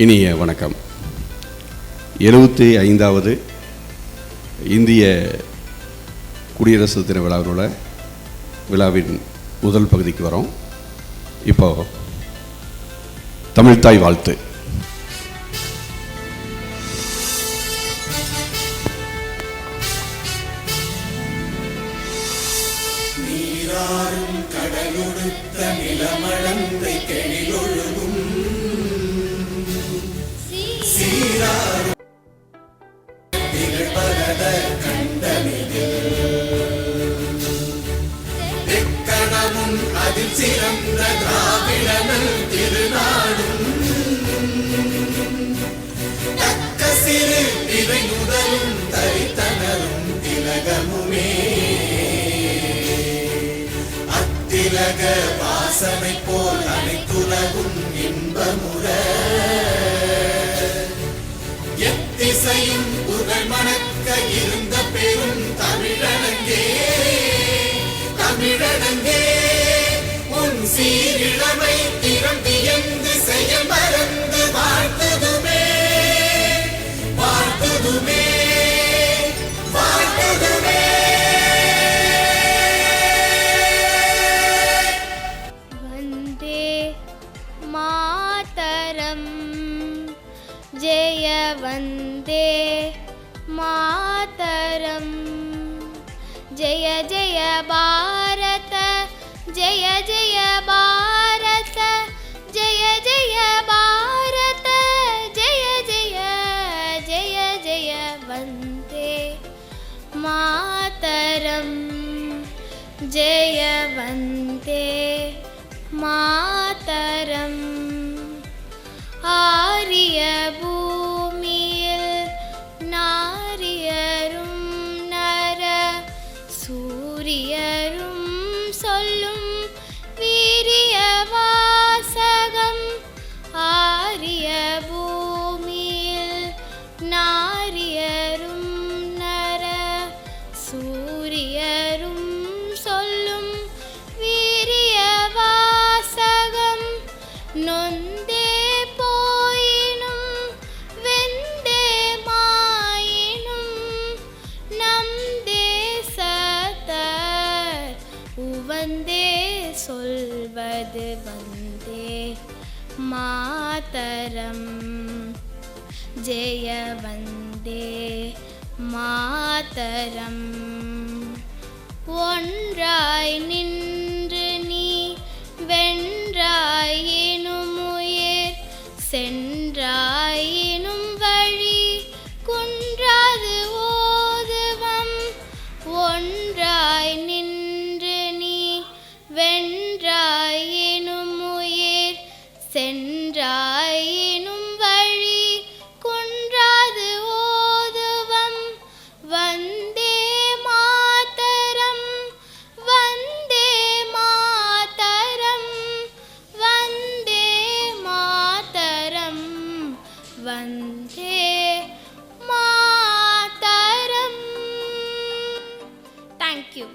இனிய வணக்கம். 75வது இந்திய குடியரசு தின விழாவின் முதல் பகுதிக்கு வரோம். இப்போ தமிழ்த்தாய் வாழ்த்து. நீராறும் கடலுடுத்த நிலமளந்தை கெழிலொழுகும் சீராறும் திகழ்பரத கண்டனில் எக்கணமும் அதில் சிறந்த திராவிடனல் திருநாடும் தக்க சிறு இவை முதலும் தரித்தனரும் திலகமுமே திலக வாசனை போல் அனைத்துலகும் இன்பமுற எத்திசையும் புகழ் மணக்க இருந்த பெரும் தமிழனங்கே தமிழனங்கே உன் சீரிழமை திறம் வியந்து செயல் மறந்து வாழ்த்துதுமே வாழ்த்துதுமே வாழ்த்துதுமே. ஜெய வந்தே மாதரம், ஜெய ஜெய பாரத, ஜெய ஜெய பாரத, ஜெய ஜெய பாரத, ஜெய ஜெய ஜெய ஜெய வந்தே மாதரம், ஜெய வந்தே மாதரம். ஆரிய பூமியில் நாரியரும் நர சூரியரும் சொல்லும் வீரிய வாசகம். ஆரிய பூமியில் நாரியரும் நர சூரியரும் சொல்லும் வீரிய வாசகம். நொந்தே வந்தே சொல்வது வந்தே மாதரம், ஜெய வந்தே மாதரம். ஒன்றாய் நின்று நீ வென்றாய் எனும் உயிர், சென்றாய் எனும் வழி குன்றாது ஓதுவம். ஒன்றாய் நின்று நீ வென்றாய் எனும் உயிர், சென்றாய் எனும் வழி குன்றாது ஓதுவம். வந்தே மாதரம், வந்தே மாதரம், வந்தே மாதரம், வந்தே மாதரம். தேங்க்யூ.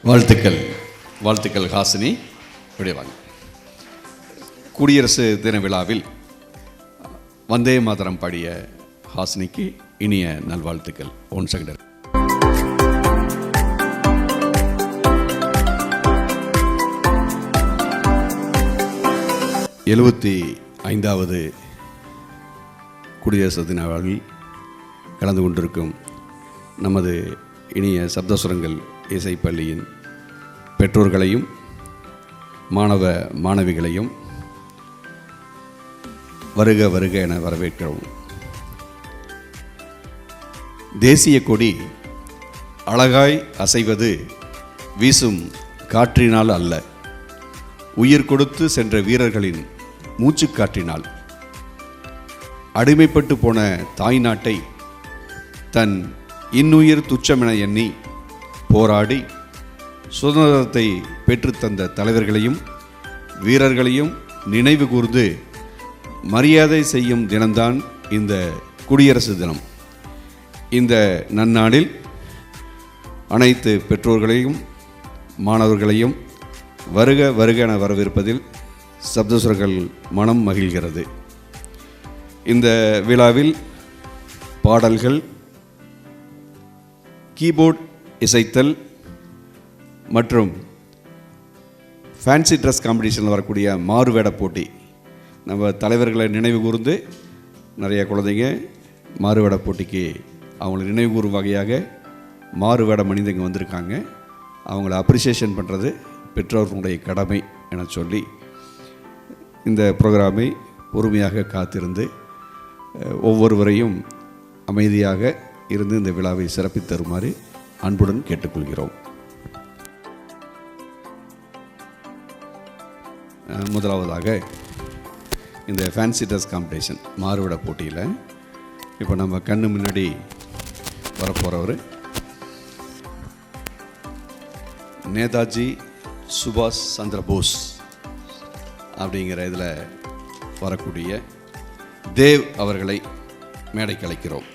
வாழ்த்துக்கள் வாழ்த்துக்கள் ஹாசினி. விடைவாங்க. குடியரசு தின விழாவில் வந்தே மாதரம் பாடிய ஹாசினிக்கு இனிய நல்வாழ்த்துக்கள். One second. எழுபத்தி 5வது குடியரசு தின விழாவில் கலந்து கொண்டிருக்கும் நமது இனிய சப்தசுரங்கள் இசைப்பள்ளியின் பெற்றோர்களையும் மாணவ மாணவிகளையும் வருக வருக என வரவேற்கிறோம். தேசிய கொடி அழகாய் அசைவது வீசும் காற்றினால் அல்ல, உயிர் கொடுத்து சென்ற வீரர்களின் மூச்சுக்காற்றினால். அடிமைப்பட்டு போன தாய் நாட்டை தன் இன்னுயிர் துச்சமென எண்ணி போராடி சுதந்திரத்தை பெற்றுத்தந்த தலைவர்களையும் வீரர்களையும் நினைவு கூர்ந்து மரியாதை செய்யும் தினம்தான் இந்த குடியரசு தினம். இந்த நன்னாளில் அனைத்து பெற்றோர்களையும் மாணவர்களையும் வருக வருக என வரவேற்பதில் சப்தசுரங்கள் மனம் மகிழ்கிறது. இந்த விழாவில் பாடல்கள், கீபோர்ட் இசைத்தல் மற்றும் ஃபேன்சி ட்ரெஸ் காம்படிஷனில் வரக்கூடிய மாறுவேட போட்டி, நம்ம தலைவர்களை நினைவு கூர்ந்து நிறைய குழந்தைங்க மாறுவேட போட்டிக்கு அவங்களை நினைவு கூறும் வகையாக மாறுவேட மனிதங்க வந்திருக்காங்க. அவங்கள அப்ரிசியேஷன் பண்ணுறது பெற்றோர்களுடைய கடமை என சொல்லி இந்த ப்ரோக்ராமை பொறுமையாக காத்திருந்து ஒவ்வொருவரையும் அமைதியாக இருந்து இந்த விழாவை சிறப்பித்து தருமாறு அன்புடன் கேட்டுக்கொள்கிறோம். முதலாவதாக இந்த ஃபேன்சி ட்ரெஸ் காம்படிஷன் மாறுவேட போட்டியில் இப்போ நம்ம கண்ணு முன்னாடி வரப்போகிறவர் நேதாஜி சுபாஷ் சந்திர போஸ் அப்படிங்கிற இதில் வரக்கூடிய தேவ் அவர்களை மேடைக்கு அழைக்கிறோம்.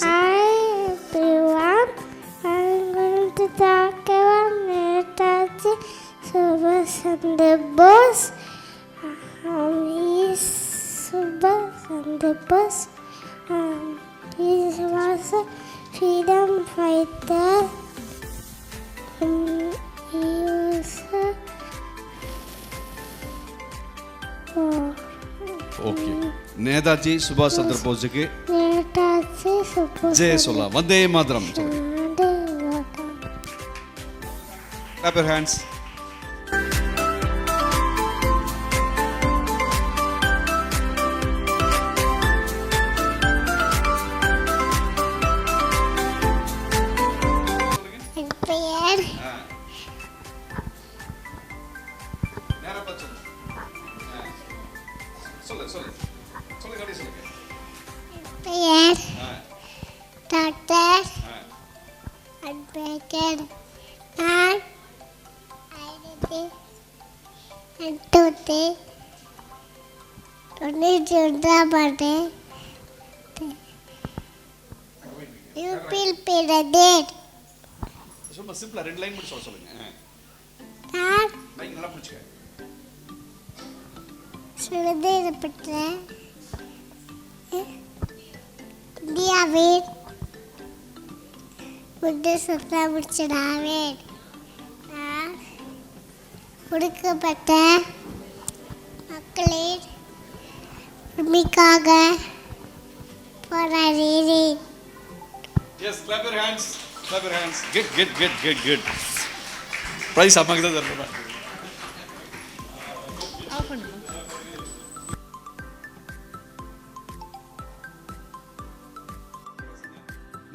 Hi everyone, I'm going to talk about Netaji Subhash Chandra Bose. He is Subhash Chandra Bose. He was a freedom fighter. He was okay, Netaji சுபாஷ் சந்திர போஸுக்கு Netaji Subhash ஜெய சொல்லலாம். வந்தே மாதரம் சொல்லுங்க. Clap your hands. என் பெயர் பெயர் டாக்டர் அட்வொகேட். நான் 1991 ஆண்டு யூபியில் பிறந்தேன். சும்மா சிம்பிளா 2 லைன் மட்டும் சொல்லுங்க. நான் மைக் நல்லா பிடிச்சுக்க. சுதந்திரப்பட்ட இந்தியாவின் முதல் சுத்தமுடிச்சதாவேன். நான் ஒடுக்கப்பட்ட மக்களின் உரிமைக்காக போராடினேன். Yes, clap your hands. Clap your hands. Good. Prize அம்மாக்கு தான் தரணும்.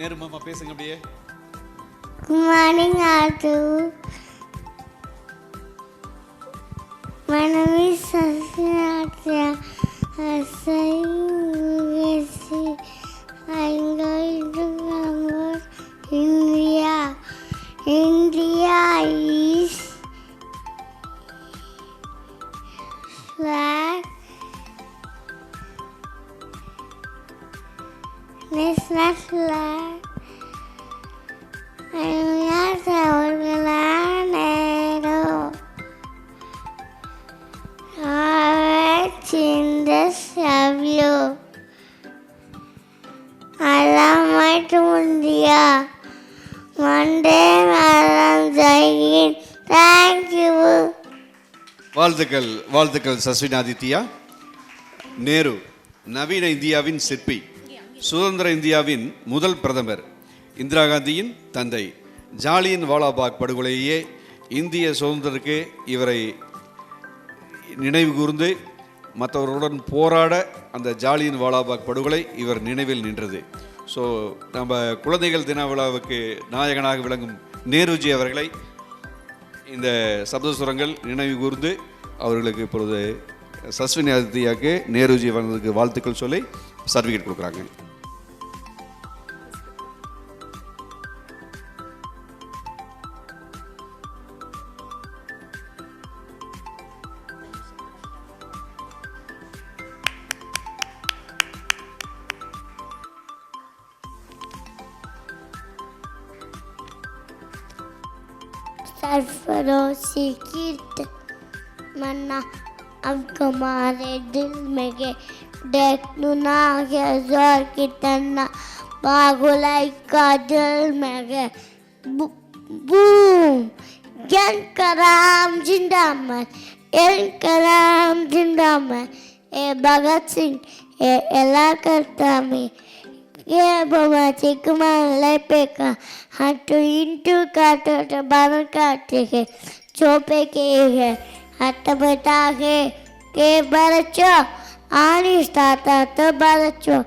நேரு மாமா பேசுங்க அப்படியே. Good morning, Adu. My name is Sasinathya. I'm going to promote India. India is flag, national flag. வாழ்த்துக்கள் சஸ்வினாதித்யா. நேரு நவீன இந்தியாவின் சிற்பி, சுதந்திர இந்தியாவின் முதல் பிரதமர், இந்திரா காந்தியின் தந்தை. ஜாலியன் வாலாபாக் படுகொலையே இந்திய சுதந்திரத்துக்கு இவரை நினைவு கூர்ந்து மற்றவர்களுடன் போராட அந்த ஜாலியன் வாலாபாக் படுகொலை இவர் நினைவில் நின்றது. ஸோ நம்ம குழந்தைகள் தின விழாவுக்கு நாயகனாக விளங்கும் நேருஜி அவர்களை இந்த சப்தசுரங்கள் நினைவு கூர்ந்து அவர்களுக்கு இப்பொழுது சஸ்வினி அதித்தியாவுக்கு நேருஜி வந்ததுக்கு வாழ்த்துக்கள் சொல்லி சர்டிஃபிகேட் கொடுக்குறாங்க. Sarfarosi Kit Manna हमारे दिल में के देखनु ना के जोर कितना बागुलाई का दिल में के बूम जन कराम जिंदाबाद कलाम जिंदाबाद ए भगत सिंह ए एला करता में ये बाबा चिकमान लेपेका हटू इंटू काटो तो बानर काटे के चोपे के है हट बता के बरचो आनी स्टार्टा तो बरचो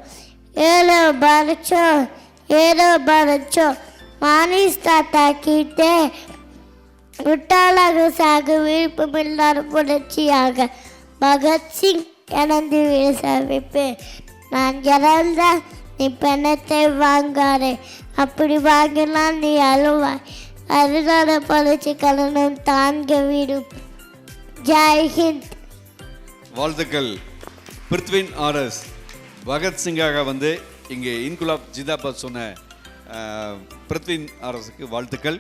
एलो बरचो मानी स्टार्टा कीते முட்டாளாக சாக விருப்பமில்லாத புரட்சியாக பகத்சிங் எனது வீரசாமிப்பு நான் இறந்தால் நீ பணத்தை வாங்காதே அப்படி வாங்கினால் நீ அழுவாய் அதுதான புரட்சி கலனம் தாங்க விடும் ஜெய்ஹிந்த். வாழ்த்துக்கள். பிருத்வின் ஆர்எஸ் பகத்சிங்காக வந்து இங்கே இன்குலாப் ஜிந்தாபாத் சொன்ன பிருத்வின் ஆர்எஸ்க்கு வாழ்த்துக்கள்.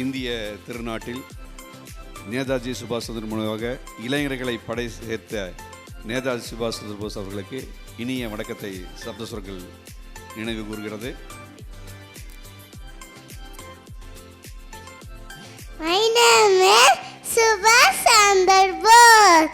இந்திய திருநாட்டில் நேதாஜி சுபாஷ் சந்திர மூலமாக இளைஞர்களை படை சேர்த்த நேதாஜி சுபாஷ் சந்திர போஸ் அவர்களுக்கு இனிய வணக்கத்தை சப்தஸ்வரங்கள் நினைவு கூறுகிறது. My name is Subhash Chandra Bose.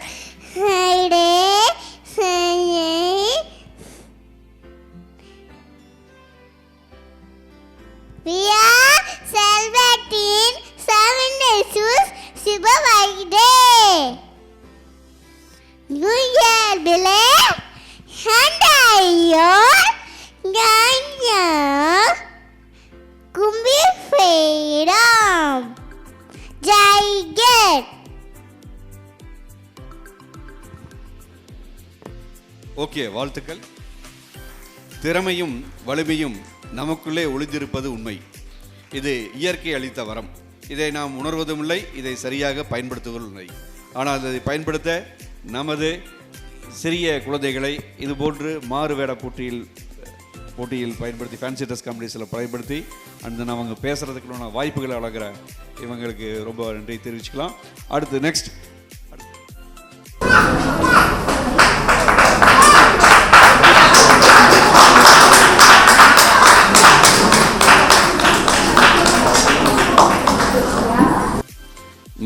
We are celebrating 7 days Subhash Day. New Year believe and ayor ganya kumbi freedom Jai Get. Okay, வாழ்த்துக்கள். திறமையும் வலிமையும் நமக்குள்ளே ஒளிந்திருப்பது உண்மை. இது இயற்கை அளித்த வரம். இதை நாம் உணர்வதும் இல்லை, இதை சரியாக பயன்படுத்துவதும் இல்லை. ஆனால் அதை பயன்படுத்த நமது சிறிய குழந்தைகளை இதுபோன்று மாறு வேட போட்டியில் பயன்படுத்தி ஃபேன்சி ட்ரெஸ் காம்படிஷனில் பயன்படுத்தி அந்த அவங்க பேசுகிறதுக்குள்ள வாய்ப்புகளை வழங்குற இவங்களுக்கு ரொம்ப நன்றி தெரிவிச்சுக்கலாம். அடுத்து நெக்ஸ்ட்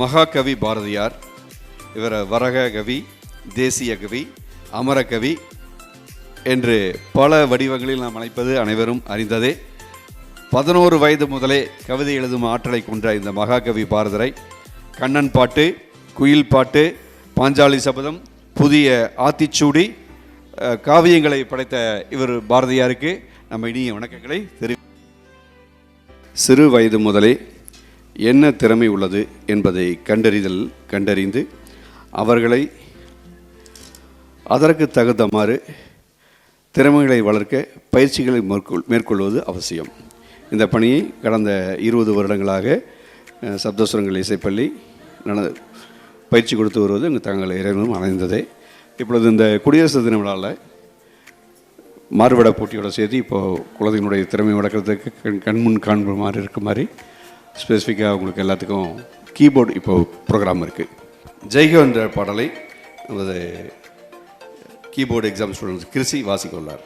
மகாகவி பாரதியார். இவரை வரக கவி, தேசிய கவி, அமரகவி என்று பல வடிவங்களில் நாம் அழைப்பது அனைவரும் அறிந்ததே. 11 வயது முதலே கவிதை எழுதும் ஆற்றலை கொண்ட இந்த மகாகவி பாரதரை கண்ணன் பாட்டு, குயில் பாட்டு, பாஞ்சாலி சபதம், புதிய ஆத்திச்சூடி காவியங்களை படைத்த இவர் பாரதியாருக்கு நம்ம இனிய வணக்கங்களை சிறு வயது முதலே என்ன திறமை உள்ளது என்பதை கண்டறிந்து அவர்களை அதற்கு தகுந்தமாறு திறமைகளை வளர்க்க பயிற்சிகளை மேற்கொள்வது அவசியம். இந்த பணியை கடந்த 20 வருடங்களாக சப்தஸ்வரங்கள் இசைப்பள்ளி பயிற்சி கொடுத்து வருவது இங்கு தங்கள் இறைவனும் அடைந்ததே. இப்பொழுது இந்த குடியரசு தின விழாவில் மாறுபட போட்டியோட சேர்த்து இப்போது குழந்தைகளுடைய திறமை வளர்க்குறதுக்கு கண்முன் காண்பு மாதிரி இருக்க மாதிரி ஸ்பெசிஃபிக்காக உங்களுக்கு எல்லாத்துக்கும் கீபோர்டு இப்போது ப்ரோக்ராம் இருக்குது. ஜெய்கோ என்ற பாடலை நமது கீபோர்டு எக்ஸாம் ஸ்டூடெண்ட்ஸ் கிருஷி வாசிக்க உள்ளார்.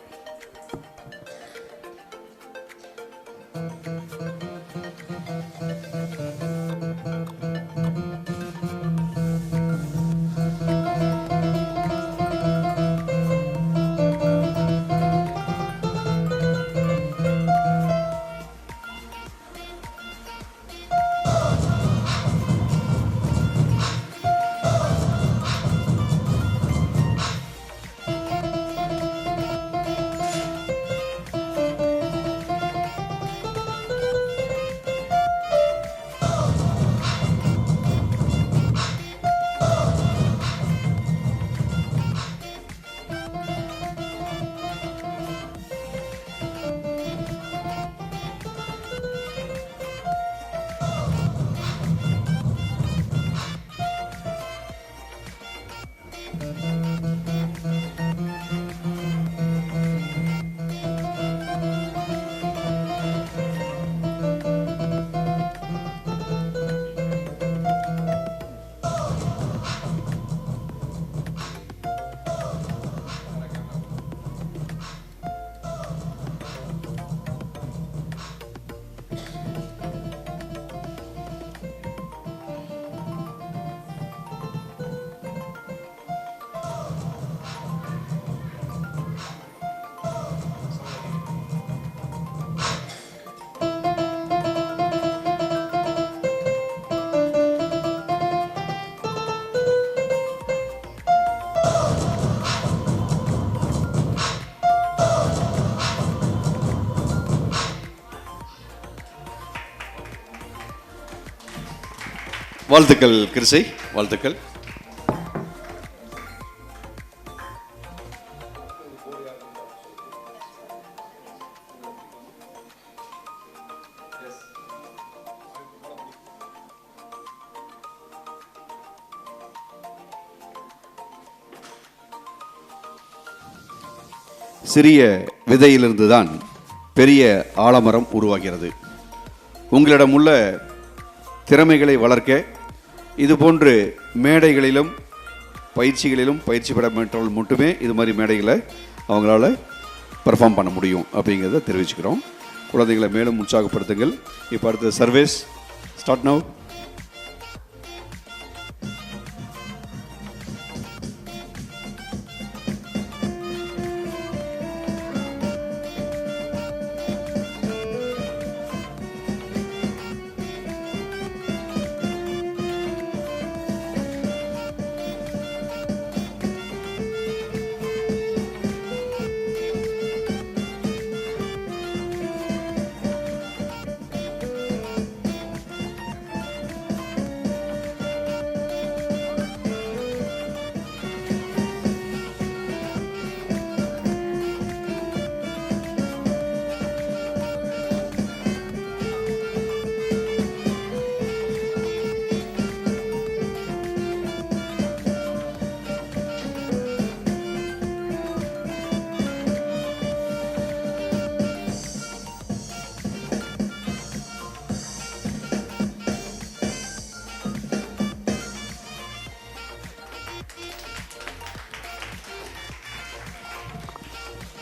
வாழ்த்துக்கள் கிருஷை, வாழ்த்துக்கள். சிறிய விதையிலிருந்து தான் பெரிய ஆலமரம் உருவாகிறது. உங்களிடம் உள்ள திறமைகளை வளர்க்க இதுபோன்று மேடைகளிலும் பயிற்சிகளிலும் பயிற்சி பெற பெற்றவர்கள் மட்டுமே இது மாதிரி மேடைகளை அவங்களால பெர்ஃபார்ம் பண்ண முடியும் அப்படிங்கிறத தெரிவிச்சுக்கிறோம். குழந்தைகளை மேலும் உற்சாகப்படுத்துங்கள். இப்போ அடுத்த சர்வேஸ் ஸ்டார்ட் நவ்.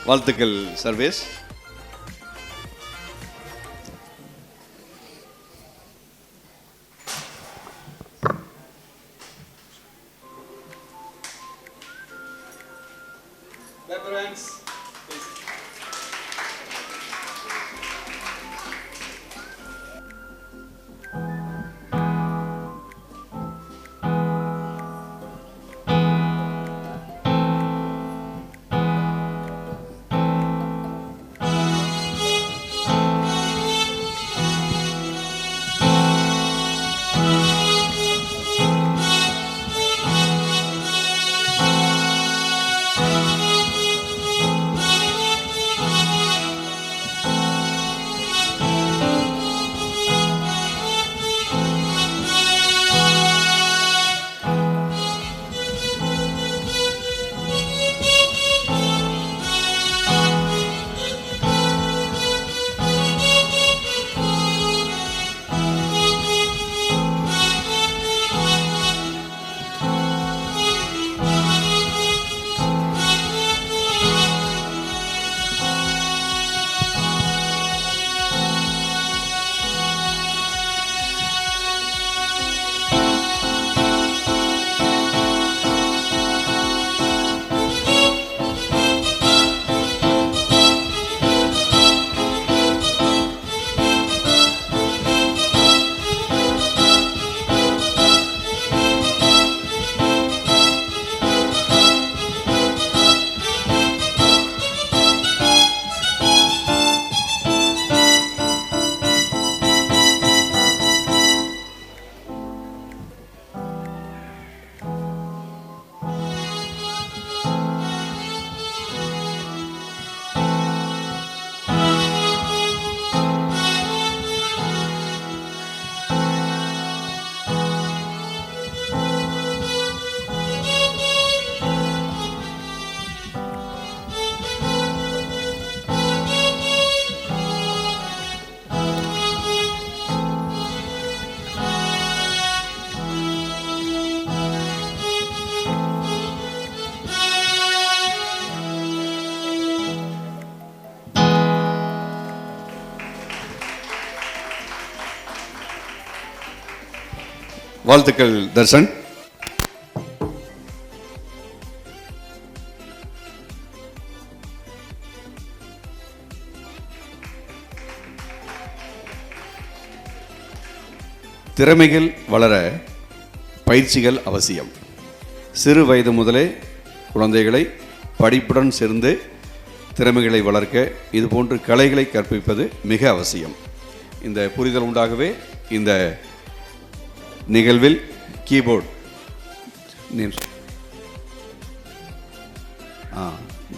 வாழ்த்துக்கள் சர்வேஸ். வாழ்த்துக்கள் தர்ஷன். திறமைகள் வளர பயிற்சிகள் அவசியம். சிறு வயது முதலே குழந்தைகளை படிப்புடன் சேர்ந்து திறமைகளை வளர்க்க இதுபோன்று கலைகளை கற்பிப்பது மிக அவசியம். இந்த புரிதல் உண்டாகவே இந்த நிகழ்வில் கீபோர்டு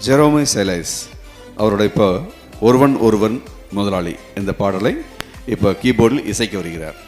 ஜெரோமி சைலஸ் அவரோட இப்போ ஒருவன் ஒருவன் முதலாளி இந்த பாடலை இப்போ கீபோர்டில் இசைக்க வருகிறார்.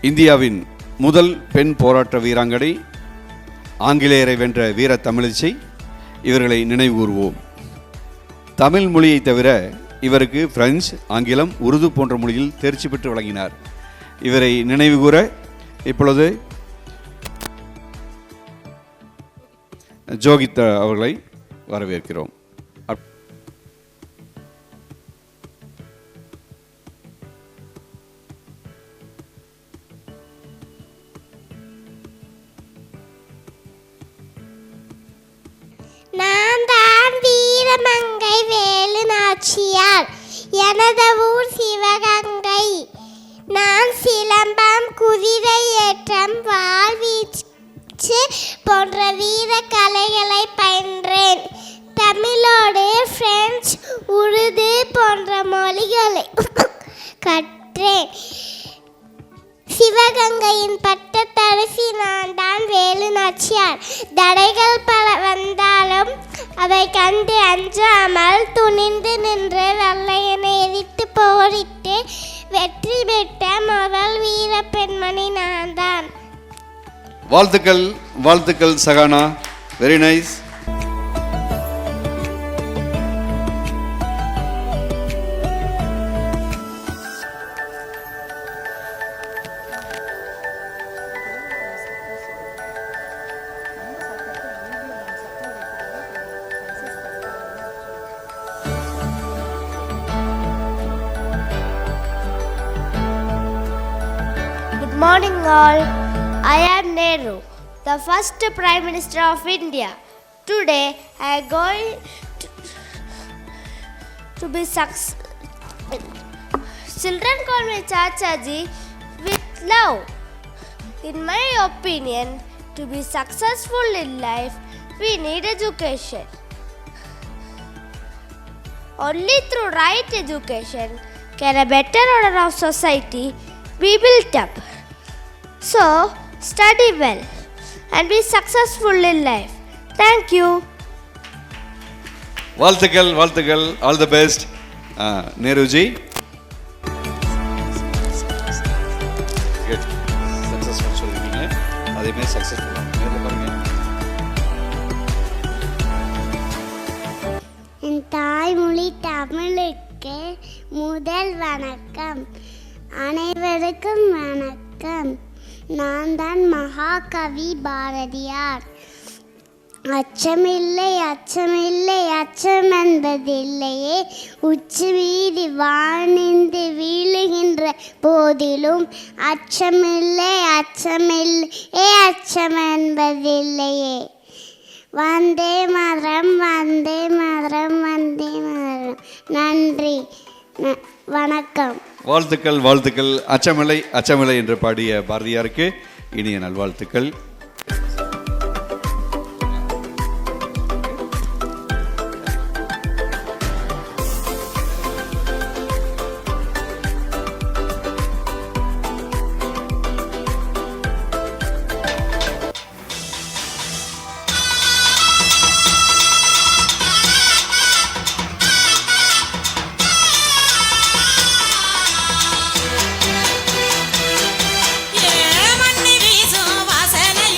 இந்தியாவின் முதல் பெண் போராட்ட வீராங்கனை, ஆங்கிலேயரை வென்ற வீர தமிழிசை, இவர்களை நினைவுகூர்வோம். தமிழ் மொழியை தவிர இவருக்கு பிரெஞ்சு, ஆங்கிலம், உருது போன்ற மொழியில் தேர்ச்சி பெற்று வழங்கினார். இவரை நினைவுகூர இப்பொழுது ஜோகிதா அவர்களை வரவேற்கிறோம். நான் தான் வீரமங்கை வேலு நாச்சியார். எனது ஊர் சிவகங்கை. நான் சிலம்பம், குதிரை ஏற்றம், வாழ்வீச்சு போன்ற வீர கலைகளை பயின்றேன். தமிழோடு பிரெஞ்சு, உருது போன்ற மொழிகளை கற்றேன். சிவகங்கையின் பட்டத்தரசி நான் தான் வேலு நாச்சியார். தடைகள் பல வந்தாலும் அவை கண்டு அஞ்சாமல் துணிந்து நின்று வெள்ளையனை எதிர்த்து போரிட்டு வெற்றி பெற்ற முதல் வீர பெண்மணி நான் தான். வாழ்த்துக்கள், வாழ்த்துக்கள் Sahana, very nice. Good morning all. I am Nehru, the first Prime Minister of India. Today I am going to be successful. Children call me Chachaji with love. In my opinion, to be successful in life, we need education. Only through right education can a better order of society be built up. So, study well and be successful in life. Thank you. வாழ்த்துக்கள், வாழ்த்துக்கள், all the best. Nehruji successful சொல்லிருக்கீங்க, அதேமாதிரி சக்ஸஸ்ஃபுல்லாக நேரில் பாருங்க. என் தாய்மொழி தமிழுக்கு முதல் வணக்கம். அனைவருக்கும் வணக்கம். நான் தான் மகாகவி பாரதியார். அச்சமில்லை அச்சமில்லை அச்சம் என்பதில்லையே, உச்சி மீறி வானிந்து வீழுகின்ற போதிலும் அச்சமில்லை அச்சமில்லை அச்சம் என்பதில்லையே. வந்தே மரம் வந்தே மரம் வந்தே மரம். நன்றி, வணக்கம். வாழ்த்துக்கள் வாழ்த்துக்கள். அச்சமில்லை அச்சமில்லை என்று பாடிய பாரதியாருக்கு இனிய நல்வாழ்த்துக்கள். மண்ணி வீசும் வாசனை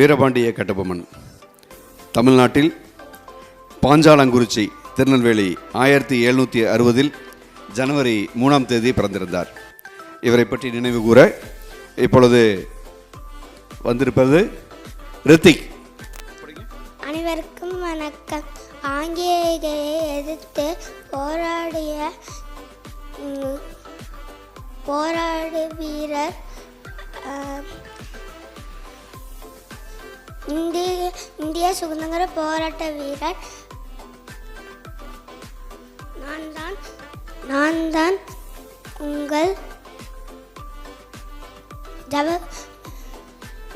வீரபாண்டிய கட்டபொம்மன் தமிழ்நாட்டில் பாஞ்சாலங்குறிச்சி திருநெல்வேலி 1760 ஜனவரி 3ஆம் தேதி பிறந்திருந்தார். இவரை பற்றி நினைவு கூற இப்பொழுது வந்திருப்பது ரித்திக். அனைவருக்கும் வணக்கம். ஆங்கிலேயரை எதிர்த்து போராடு வீரர் இந்திய சுதந்திர போராட்ட வீரர் நான் தான் உங்கள்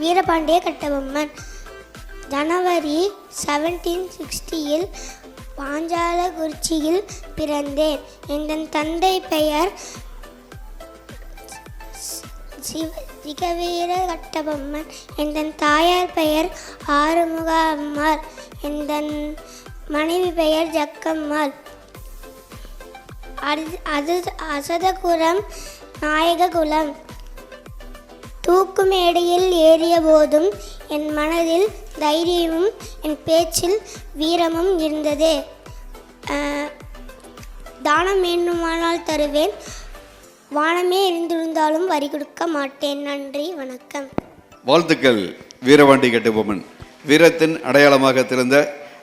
வீரபாண்டிய கட்டபொம்மன். ஜனவரி 1760 பாஞ்சாலங்குறிச்சியில் பிறந்தேன். என் தந்தை பெயர் சிகவீர கட்டபொம்மன். என் தாயார் பெயர் ஆறுமுக அம்மாள். என் மனைவி பெயர் ஜக்கம்மாள். அசதகுலம் நாயககுலம். தூக்கு மேடையில் ஏறிய போதும் என் மனதில் தைரியமும் என் பேச்சில் வீரமும் இருந்தது. தானம் வேண்டுமானால் தருவேன், வானமே எரிந்திருந்தாலும் வரி கொடுக்க மாட்டேன். நன்றி, வணக்கம். வாழ்த்துக்கள் வீரபாண்டிய கட்டபொம்மன். வீரத்தின் அடையாளமாக திறந்த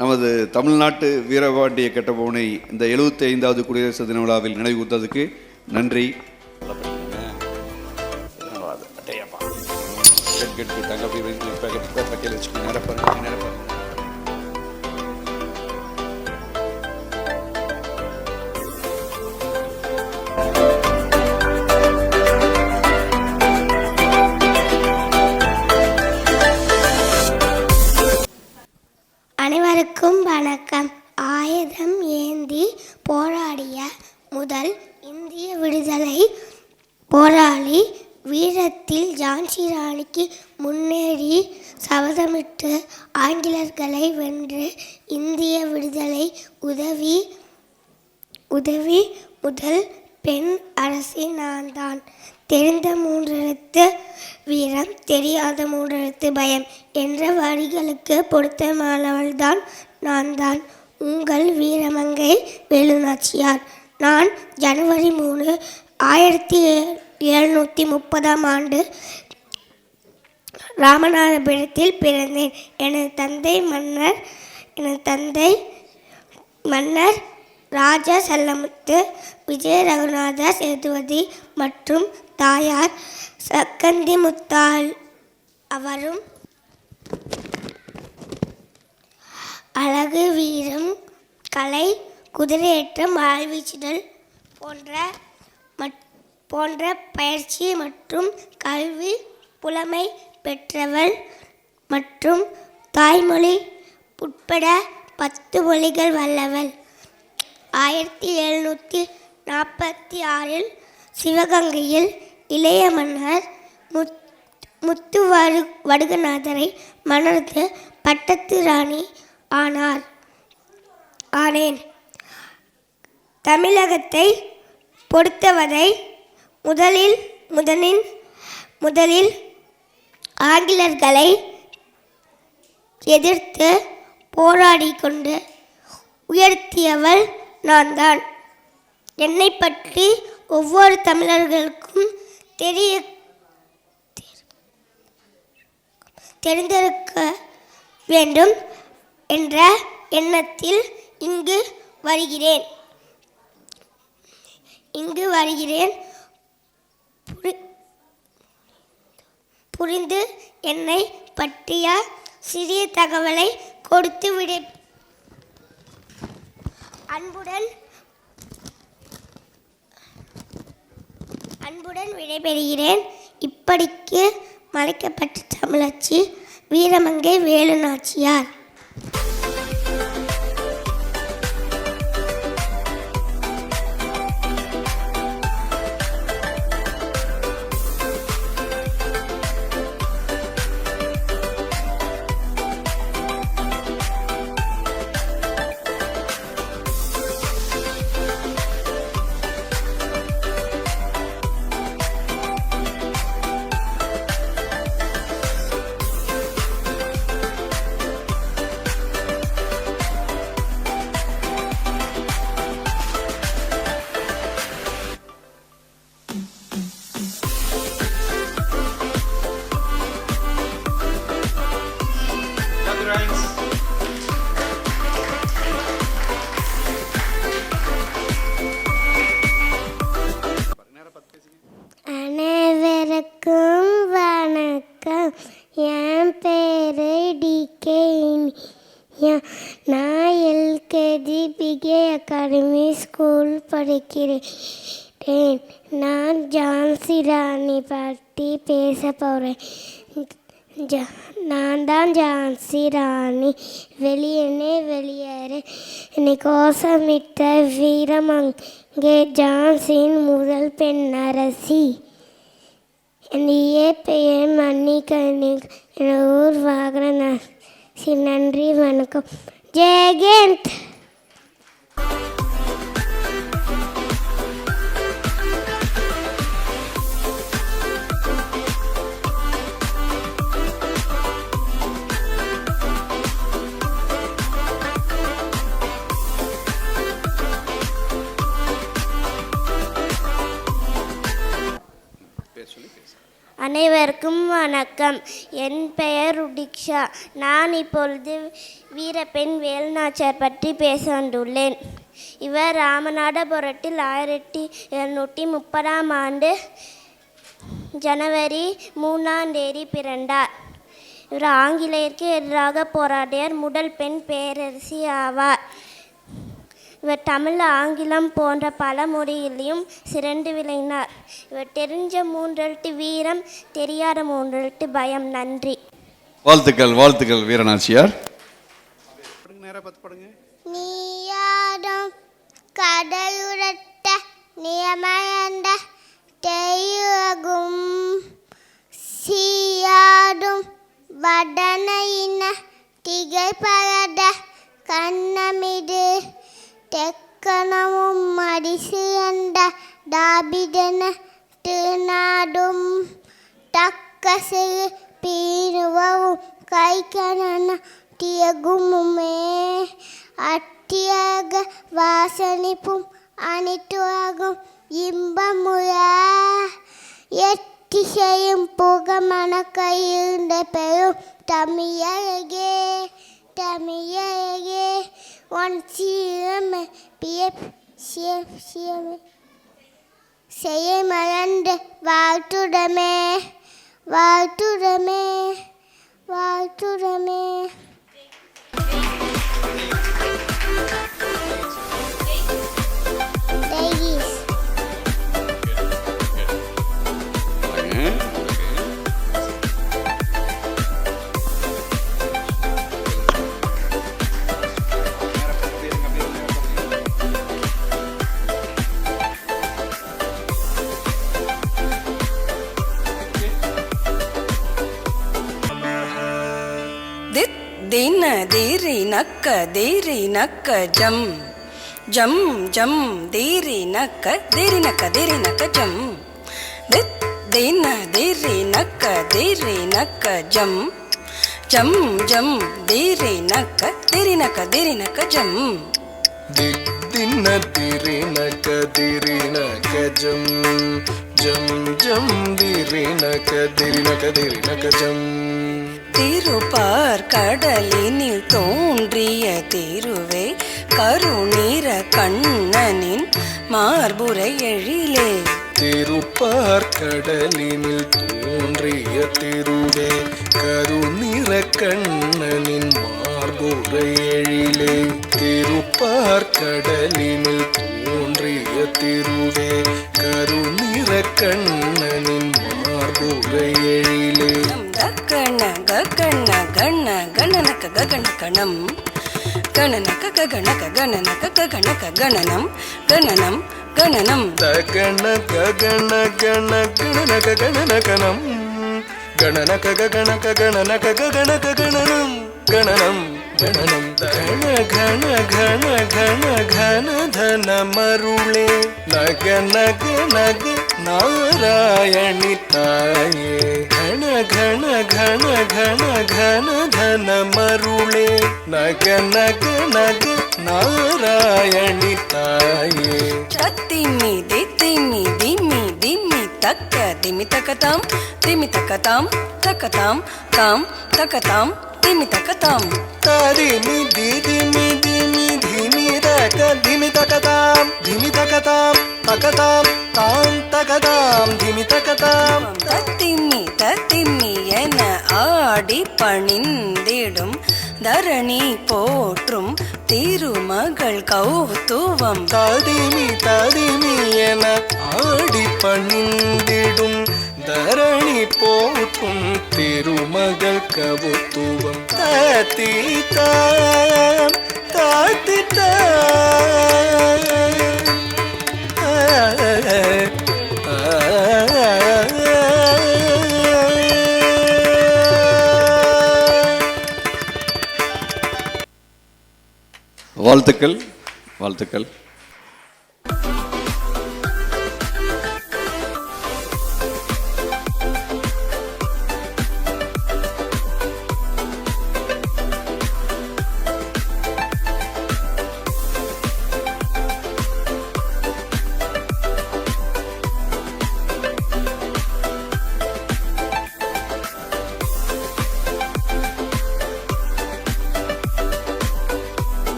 நமது தமிழ்நாட்டு வீரபாண்டிய கட்டபொம்மனை இந்த 75வது குடியரசு தின விழாவில் நினைவு கூர்ந்ததுக்கு நன்றி. அனைவருக்கும் வணக்கம். ஆயுதம் ஏந்தி போராடிய முதல் இந்திய விடுதலை போராளி, வீரத்தில் ஜான்சி ராணிக்கு முன்னேறி சபதமிட்டு ஆங்கிலேயர்களை வென்று இந்திய விடுதலை உதவி முதல் பெண் அரசி நான் தான். தெரிந்த 3 எழுத்து வீரம், தெரியாத 3 எழுத்து பயம் என்ற வரிகளுக்கு பொருத்தமானவள்தான் நான் தான் உங்கள் வீரமங்கை வேலுநாச்சியார். நான் ஜனவரி 3, 1730 ராமநாதபுரத்தில் பிறந்தேன். எனது தந்தை மன்னர் ராஜா செல்லமுத்து விஜய ரகுநாத சேதுபதி மற்றும் தாயார் சக்கந்தி முத்தாள். அவரும் அழகு, வீரம், கலை, குதிரையேற்றம், வாழ்வீச்சுதல் போன்ற பயிற்சி மற்றும் கல்வி புலமை பெற்றவள் மற்றும் தாய்மொழி உட்பட 10 மொழிகள் வல்லவள். 1746 சிவகங்கையில் இளைய மன்னர் முத்து வடுகநாதரை மணந்து பட்டத்து ராணி ஆனேன். தமிழகத்தை பொறுத்தவரை முதலில் ஆங்கிலேயர்களை எதிர்த்து போராடி கொண்டு உயர்த்தியவள் நான் தான். என்னை பற்றி ஒவ்வொரு தமிழர்களுக்கும் தெரிந்திருக்க வேண்டும் என்ற எண்ணத்தில் இங்கு வருகிறேன். புரிந்து என்னை பற்றிய சிறிய தகவலை கொடுத்து அன்புடன் விடைபெறுகிறேன். இப்படிக்கு மலைக்கப்பட்ட தமிழச்சி வீரமங்கை வேலுநாச்சியார். நான் எல்கேஜி பிகே அகாடமி ஸ்கூல் படிக்கிறேன். நான் ஜான்சி ராணி பற்றி பேச போகிறேன். நான் தான் ஜான்சி ராணி, வெளியேனே வெளியேறு என்னை கோஷமிட்ட வீரம் அங்கே ஜான்சியின் முதல் பெண் அரசி. என் பெயர் மன்னிக்கணி, என் ஊர் வாகன. நன்றி, வணக்கம். ஜெயகேந்த். அனைவருக்கும் வணக்கம். என் பெயர் ருடிக்ஷா. நான் இப்பொழுது வீரப்பெண் வேலுநாச்சியார் பற்றி பேச வந்துள்ளேன். இவர் ராமநாதபுரத்தில் 1730ஆம் ஆண்டு ஜனவரி 3ஆம் தேதி பிறந்தார். இவர் ஆங்கிலேயருக்கு எதிராக போராடிய முதல் பெண் பேரரசி ஆவார். இவர் தமிழ், ஆங்கிலம் போன்ற பல மொழியிலையும் சிறந்து விளங்கினார். இவர் தெரிஞ்ச 3 எழுத்து வீரம், தெரியாத 3 எழுத்து பயம். நன்றி. வாழ்த்துக்கள், வாழ்த்துக்கள் வீரநாச்சியார். நீயாடும் கடலுரட்ட நியமயண்ட தெய்வகும் சீயாடும் வடனையின திகைப்பழத கண்ணமிடு தெக்கணமும் மடிசு அண்ட தாபிதன திருநாடும் தக்கசு பீனுவவும் கைக்கணன தியகுமுமே அட்டியாக வாசனிப்பும் அனித்துவாகும் இன்பமுய எட்டிசையும் புகமன கையிருந்த பெரும் தமிழகே தமிழகே ஒன் சீரமே சியமே செய்ய மறந்து வாழ்த்துடமே வாழ்த்துடமே வாழ்த்துடமே. ದಿನ ದೇರಿ ನಕ್ಕ ದೇರಿ ನಕ್ಕ ಜಂ ಜಂ ಜಂ ದೇರಿ ನಕ್ಕ ದೇರಿ ನಕ್ಕ ಜಂ ದಿನ ದೇರಿ ನಕ್ಕ ಜಂ ಜಂ ಜಂ ದೇರಿ ನಕ್ಕ ಜಂ ದಿನ ದೇರಿ ನಕ್ಕ ಜಂ ಜಂ ಜಂ ದೇರಿ ನಕ್ಕ ಜಂ. திருப்பார் கடலினில் தோன்றிய திருவே கருநீர கண்ணனின் மார்புரை எழிலே. திருப்பார் கடலினில் தோன்றிய திருவே கருநீர கண்ணனின் மார்புரை எழிலே. திருப்பார் கடலினில் தோன்றிய திருவே கருநீர கண்ணனின் மார்புரை எழிலே. கண கண கண கணனக ககன கணம் கணனக ககனக கணனக ககனக கணனம் கணனம் கணனம் தகன ககன கண கணனக கணனகணம் கணனக ககனக கணனக ககனக கணனம் கணனம் கணனம். கண கண கண கண கண தன மருளே நக நக நக நாராயணி தாயே. கண கண கண கண கண தன மருளே நக நக நக நாராயணி தாயே. திமி திமி திமி திமி தக்க திமி தக்கதாம் திமி தக்கதாம் தக்கதாம் தாம் தக்கதாம் திமி தக்கதாம். தரிமி திமி திமி திமி தக்க திமி தக்கதாம் திமி தக்கதாம் தக்கதாம் தாம் தக்கதாம் திமி தக்கதாம். தத்திமி என ஆடி பணிந்திடும் தரணி போற்றும் திருமகள் கௌத்துவம் ததிமி ததிமி என ஆடி பணிந்திடும் தரணி போற்றும் திருமகள் கவுத்துவம் தாத்தித்தான் வாழ்த்துக்கள், வாழ்த்துக்கள்.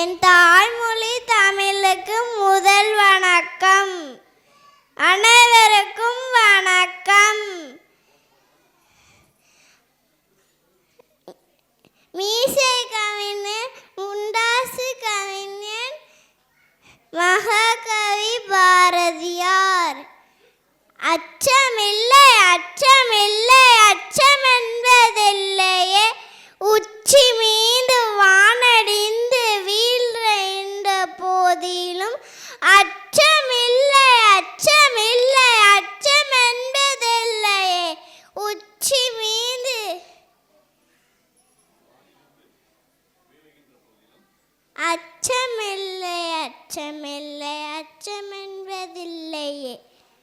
என் தாய்மொழி தமிழுக்கு முதல் வணக்கம். அனைவருக்கும் வணக்கம். மீசை கவிஞன், முண்டாசு கவிஞன், மகாகவி பாரதியார். அச்சமில்லை அச்சமில்லை அச்சம் என்பதில்லையே, உச்சி மீது வானடிந்து வீழ்கின்ற போதிலும் அச்சமில்லை அச்சமில்லை அச்சம் என்பதில்லையே, உச்சி மீது அச்சமில்லை அச்சமில்லை அச்சம் என்பதில்லையே.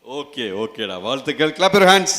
ஓகே, ஓகேடா, வாழ்த்துக்கள். Clap your hands.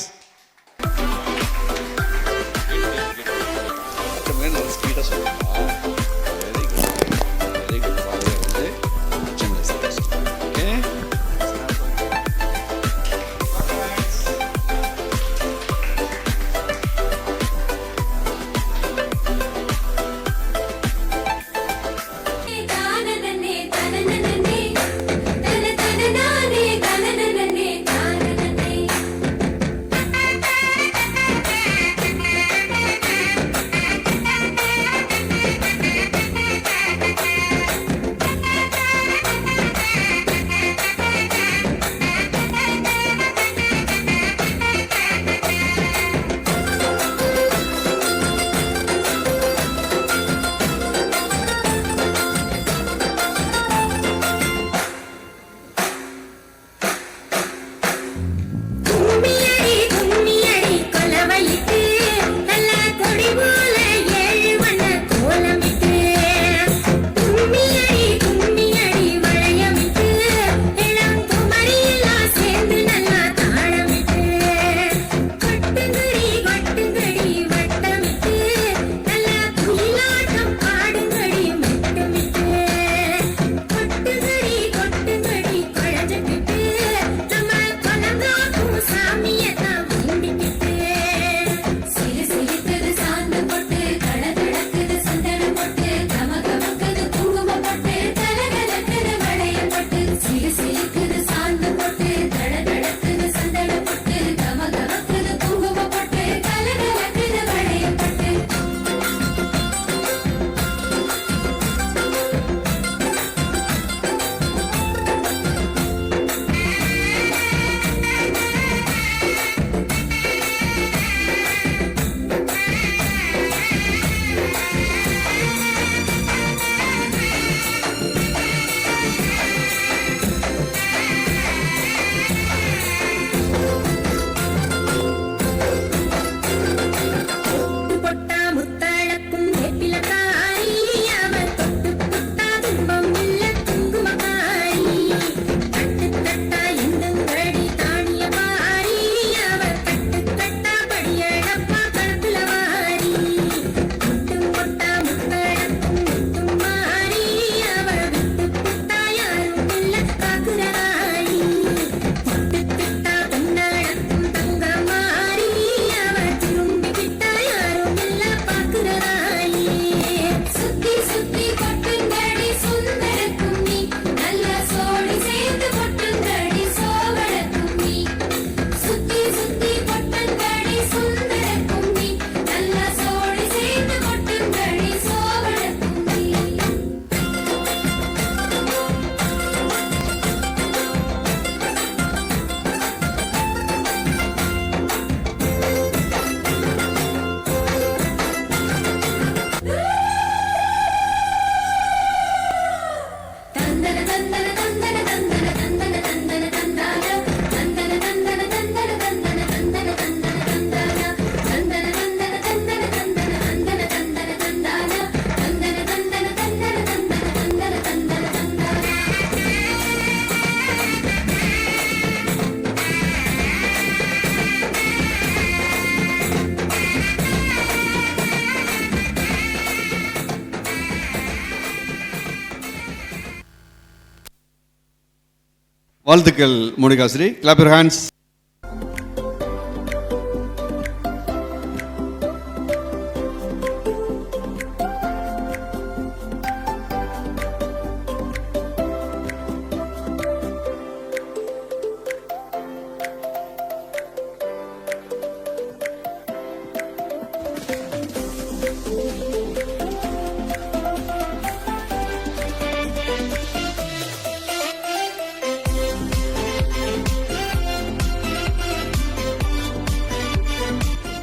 வாழ்த்துக்கள் மோனிகாஸ்ரீ. Clap your hands.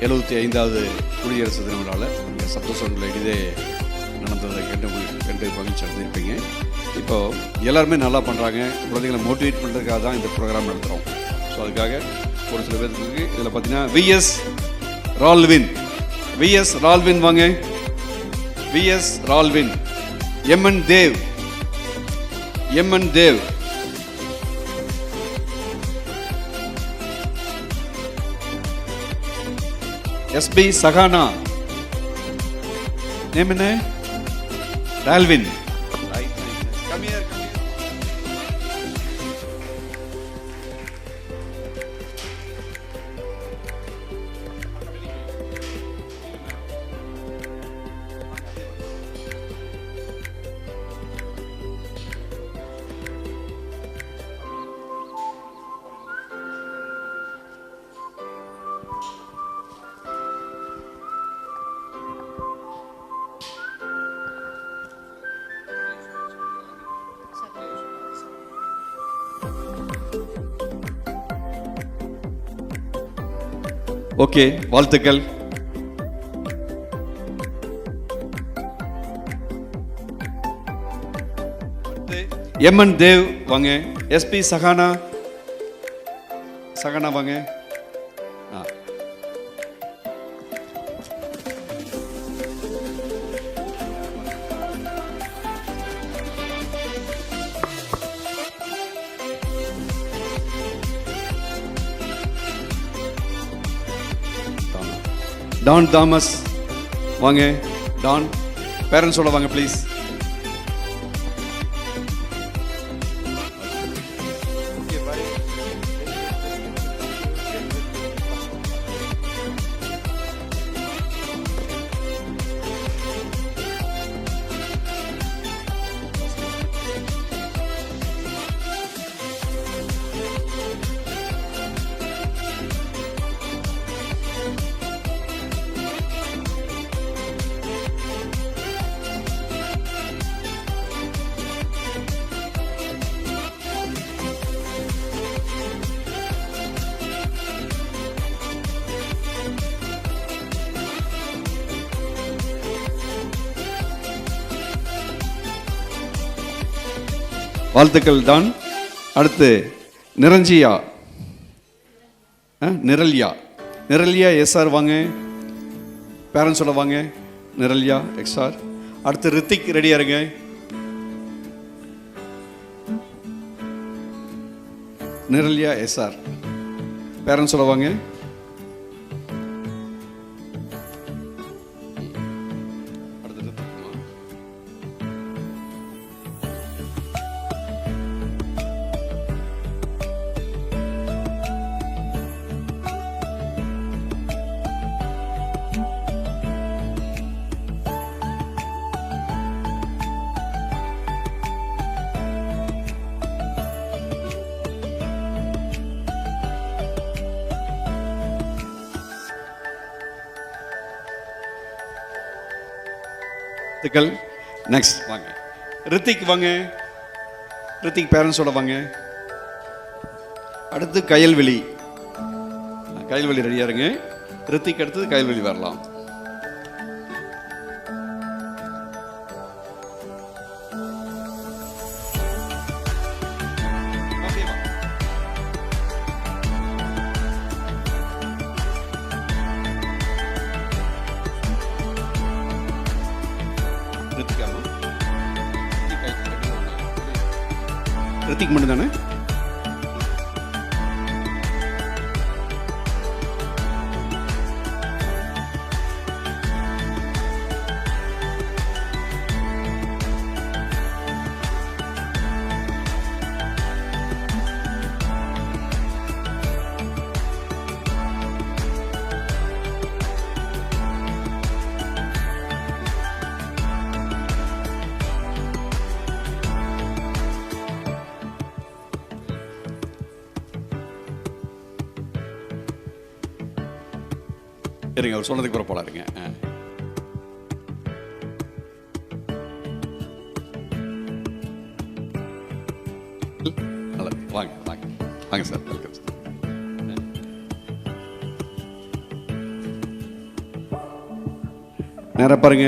எழுபத்தி ஐந்தாவது குடியரசு தின விழாவில் இங்கே சப்தஸ்வரங்கள் இனிதே நடந்ததை கண்டு மகிழ்ச்சி அடைஞ்சிருப்பீங்க. இப்போ எல்லாருமே நல்லா பண்ணுறாங்க. குழந்தைகளை மோட்டிவேட் பண்ணுறதுக்காக தான் இந்த ப்ரோக்ராம் நடத்துகிறோம். ஸோ அதுக்காக ஒரு சில பேருக்கு இதில் பார்த்தீங்கன்னா விஎஸ் ரால்வின் வாங்க. VS Ralvin, MN Dev, SP Sahana, name என்ன? ரால்வின். Come here. ஓகே, வாழ்த்துக்கள். எம்என் தேவ் வாங்க. எஸ்பி சகானா வாங்க. டான் தாமஸ் வாங்க. டான், பேரண்ட்ஸோட வாங்க ப்ளீஸ். வாழ்த்துக்கள் டான். அடுத்து நிரல்யா எஸ்ஆர் வாங்க. பேரண்ட்ஸோட வாங்க. நிரல்யா எஸ்ஆர். அடுத்து ரித்திக் ரெடியா இருங்க. நிரல்யா எஸ்ஆர், பேரண்ட்ஸோட வாங்க. நெக்ஸ்ட் வாங்க. ரித்திக் வாங்க. ரித்திக் பேரண்ட்ஸோட வாங்க. அடுத்து கயல்வெளி ரெடியா இருங்க. ரித்திக் அடுத்தது கயல்வெளி வரலாம். ரித்திக் மட்டும் தானே? இருங்க, அவர் சொன்னதுக்கு அப்புறம் போலாம் இருங்க. வாங்க வாங்க வாங்க சார், வெல்கம் சார். நேரா பாருங்க.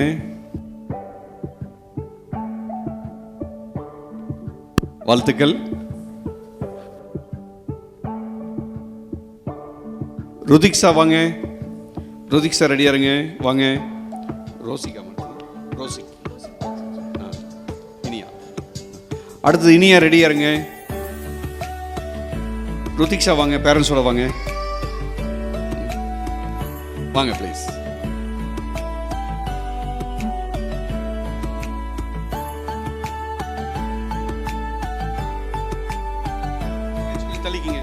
வாழ்த்துக்கள். ருதிக்ஷா வாங்க. ருதிக்ஷா ரெடியா இருங்க, வாங்க. ரோசிகா மட்டும், ரோசிக். இனியா. அடுத்தது இனியா ரெடியா இருங்க. ருதிக்ஷா வாங்க, பேரண்ட்ஸோட வாங்க. வாங்க ப்ளீஸ். தள்ளிக்கிங்க.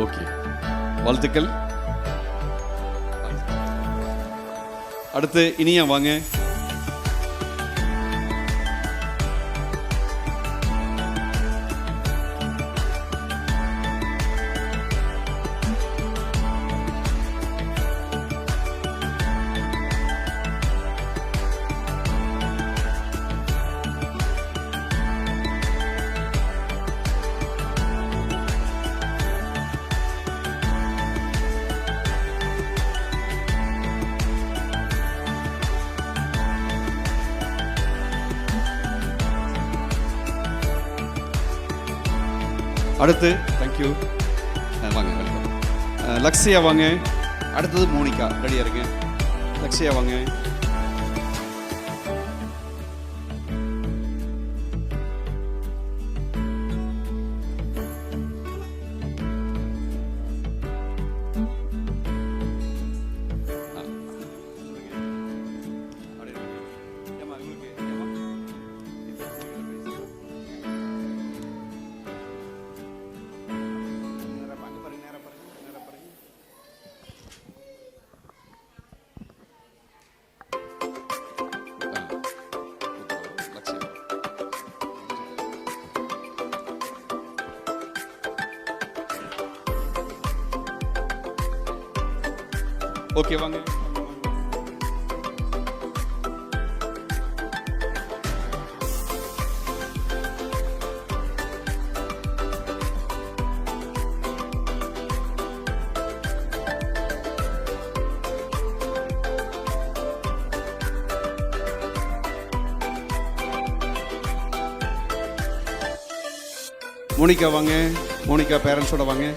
ஓகே, வாழ்த்துக்கள். அடுத்து இனியா வாங்க. அடுத்து தேங்க்யூ வாங்க, வெல்கம். லக்ஷயா வாங்க. அடுத்தது மோனிகா ரெடியா இருங்க. லக்ஷயா வாங்க. ஓகே வாங்க. மோனிகா வாங்க. மோனிகா பேரண்ட்ஸோட வாங்க.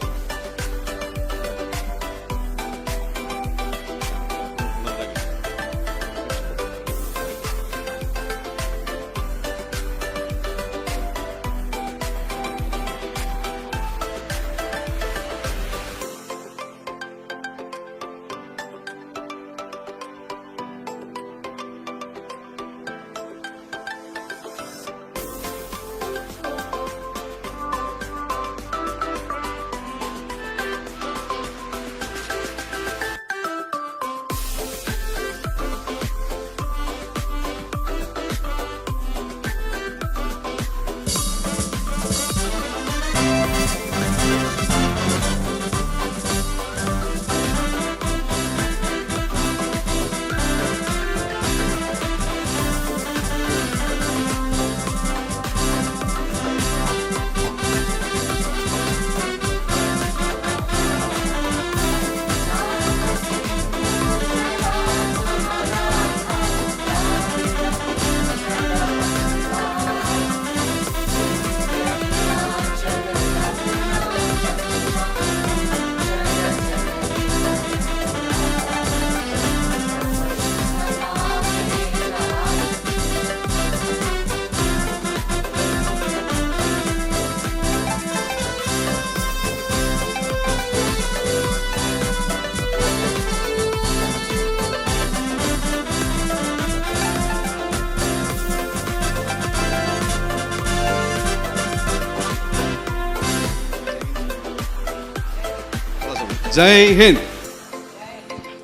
ஜெய் ஹிந்த்.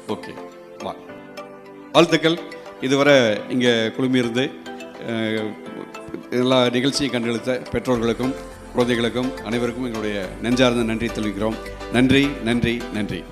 ஓகே, வா. வாழ்த்துக்கள். இதுவரை இங்கே குழுமியிருந்து எல்லா நிகழ்ச்சியும் கண்டெடுத்த பெற்றோர்களுக்கும் குழந்தைகளுக்கும் அனைவருக்கும் எங்களுடைய நெஞ்சார்ந்த நன்றி தெரிவிக்கிறோம். நன்றி நன்றி நன்றி.